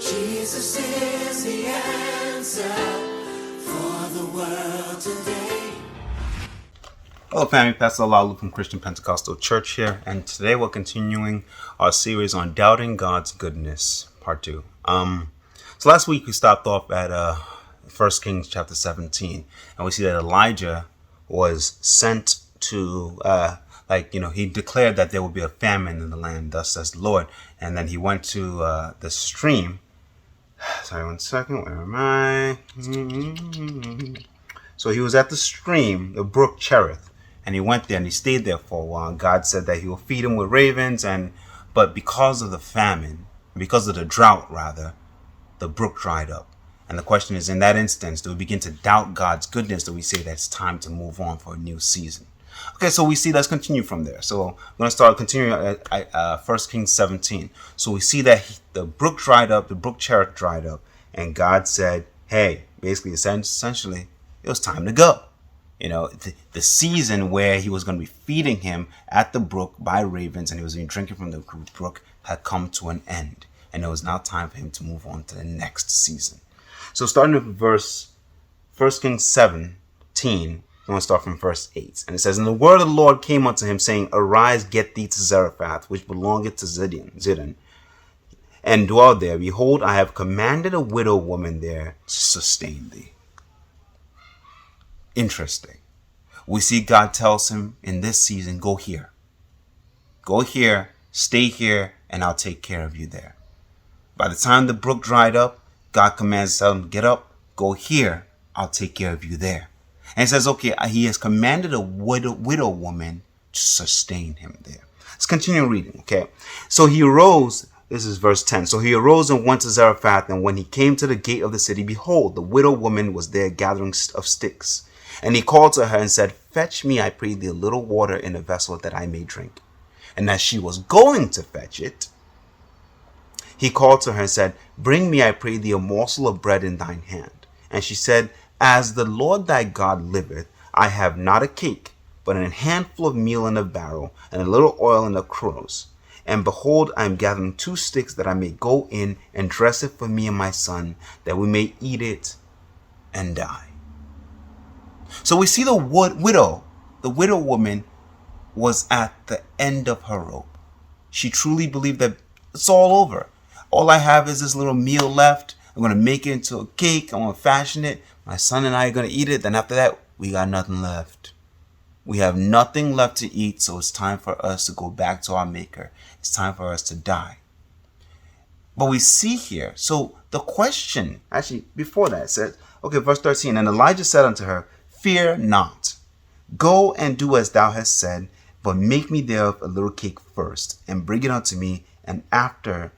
Jesus is the answer for the world today. Hello family, Pastor Lalu from Christian Pentecostal Church here, and today we're continuing our series on Doubting God's Goodness, Part 2. So last week we stopped off at 1 Kings chapter 17, and we see that Elijah was sent to, he declared that there would be a famine in the land, thus says the Lord, and then he went to the stream. Sorry, one second, where am I? So he was at the stream, the brook Cherith, and he went there and he stayed there for a while. God said that he will feed him with ravens, but because of the famine, because of the drought rather, the brook dried up. And the question is, in that instance, do we begin to doubt God's goodness? Do we say that it's time to move on for a new season? Okay, so we see, let's continue from there. So I'm going to start continuing at 1 Kings 17. So we see that the brook dried up, the brook Cherith dried up, and God said, hey, basically, essentially, it was time to go. You know, the season where he was going to be feeding him at the brook by ravens and he was going to be drinking from the brook had come to an end. And it was now time for him to move on to the next season. So starting with 1 Kings 17, I'm going to start from verse 8. And it says, And the word of the Lord came unto him, saying, Arise, get thee to Zarephath, which belongeth to Zidon, and dwell there. Behold, I have commanded a widow woman there to sustain thee. Interesting. We see God tells him in this season, go here, stay here, and I'll take care of you there. By the time the brook dried up, God commands him, get up, go here, I'll take care of you there. And it says, okay, he has commanded a widow woman to sustain him there. Let's continue reading, okay? So he arose, this is verse 10. So he arose and went to Zarephath, and when he came to the gate of the city, behold, the widow woman was there gathering of sticks. And he called to her and said, Fetch me, I pray thee, a little water in a vessel that I may drink. And as she was going to fetch it, he called to her and said, Bring me, I pray thee, a morsel of bread in thine hand. And she said, As the Lord thy God liveth, I have not a cake, but an handful of meal in a barrel, and a little oil in a cruse. And behold, I am gathering 2 sticks that I may go in and dress it for me and my son, that we may eat it and die. So we see the widow woman was at the end of her rope. She truly believed that it's all over. All I have is this little meal left. I'm going to make it into a cake. I'm going to fashion it. My son and I are going to eat it. Then after that, we got nothing left. We have nothing left to eat. So it's time for us to go back to our maker. It's time for us to die. But we see here. So the question, actually, before that, says, okay, verse 13. And Elijah said unto her, Fear not. Go and do as thou hast said, but make me thereof a little cake first, and bring it unto me, and after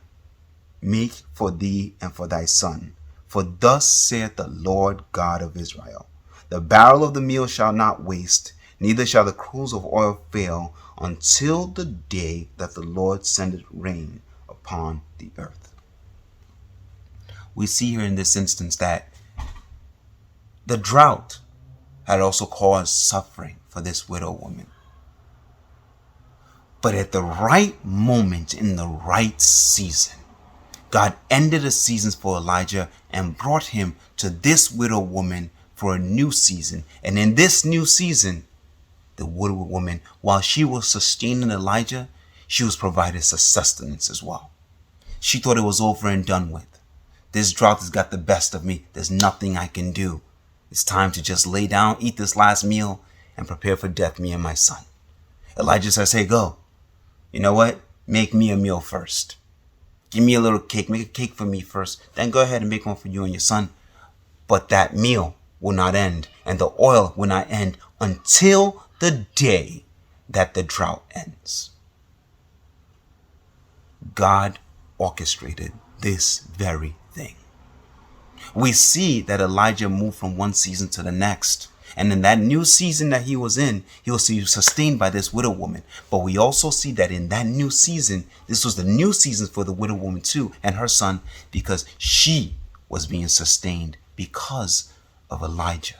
make for thee and for thy son. For thus saith the Lord God of Israel, The barrel of the meal shall not waste, neither shall the cruse of oil fail, until the day that the Lord sendeth rain upon the earth. We see here in this instance that the drought had also caused suffering for this widow woman. But at the right moment, in the right season, God ended the seasons for Elijah and brought him to this widow woman for a new season. And in this new season, the widow woman, while she was sustaining Elijah, she was provided sustenance as well. She thought it was over and done with. This drought has got the best of me. There's nothing I can do. It's time to just lay down, eat this last meal, and prepare for death, me and my son. Elijah says, hey, go. You know what? Make me a meal first. Give me a little cake. Make a cake for me first. Then go ahead and make one for you and your son. But that meal will not end, and the oil will not end until the day that the drought ends. God orchestrated this very thing. We see that Elijah moved from one season to the next. And in that new season that he was in, he was sustained by this widow woman. But we also see that in that new season, this was the new season for the widow woman too, and her son, because she was being sustained because of Elijah.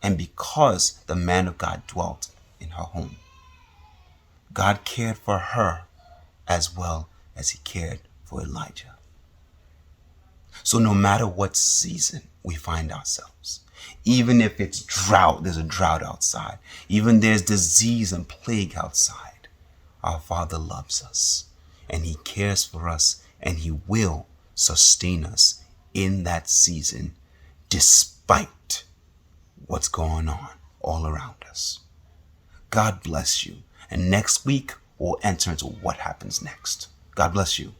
And because the man of God dwelt in her home. God cared for her as well as he cared for Elijah. So no matter what season we find ourselves, even if it's drought, there's a drought outside, even there's disease and plague outside, our Father loves us and He cares for us and He will sustain us in that season despite what's going on all around us. God bless you. And next week, we'll enter into what happens next. God bless you.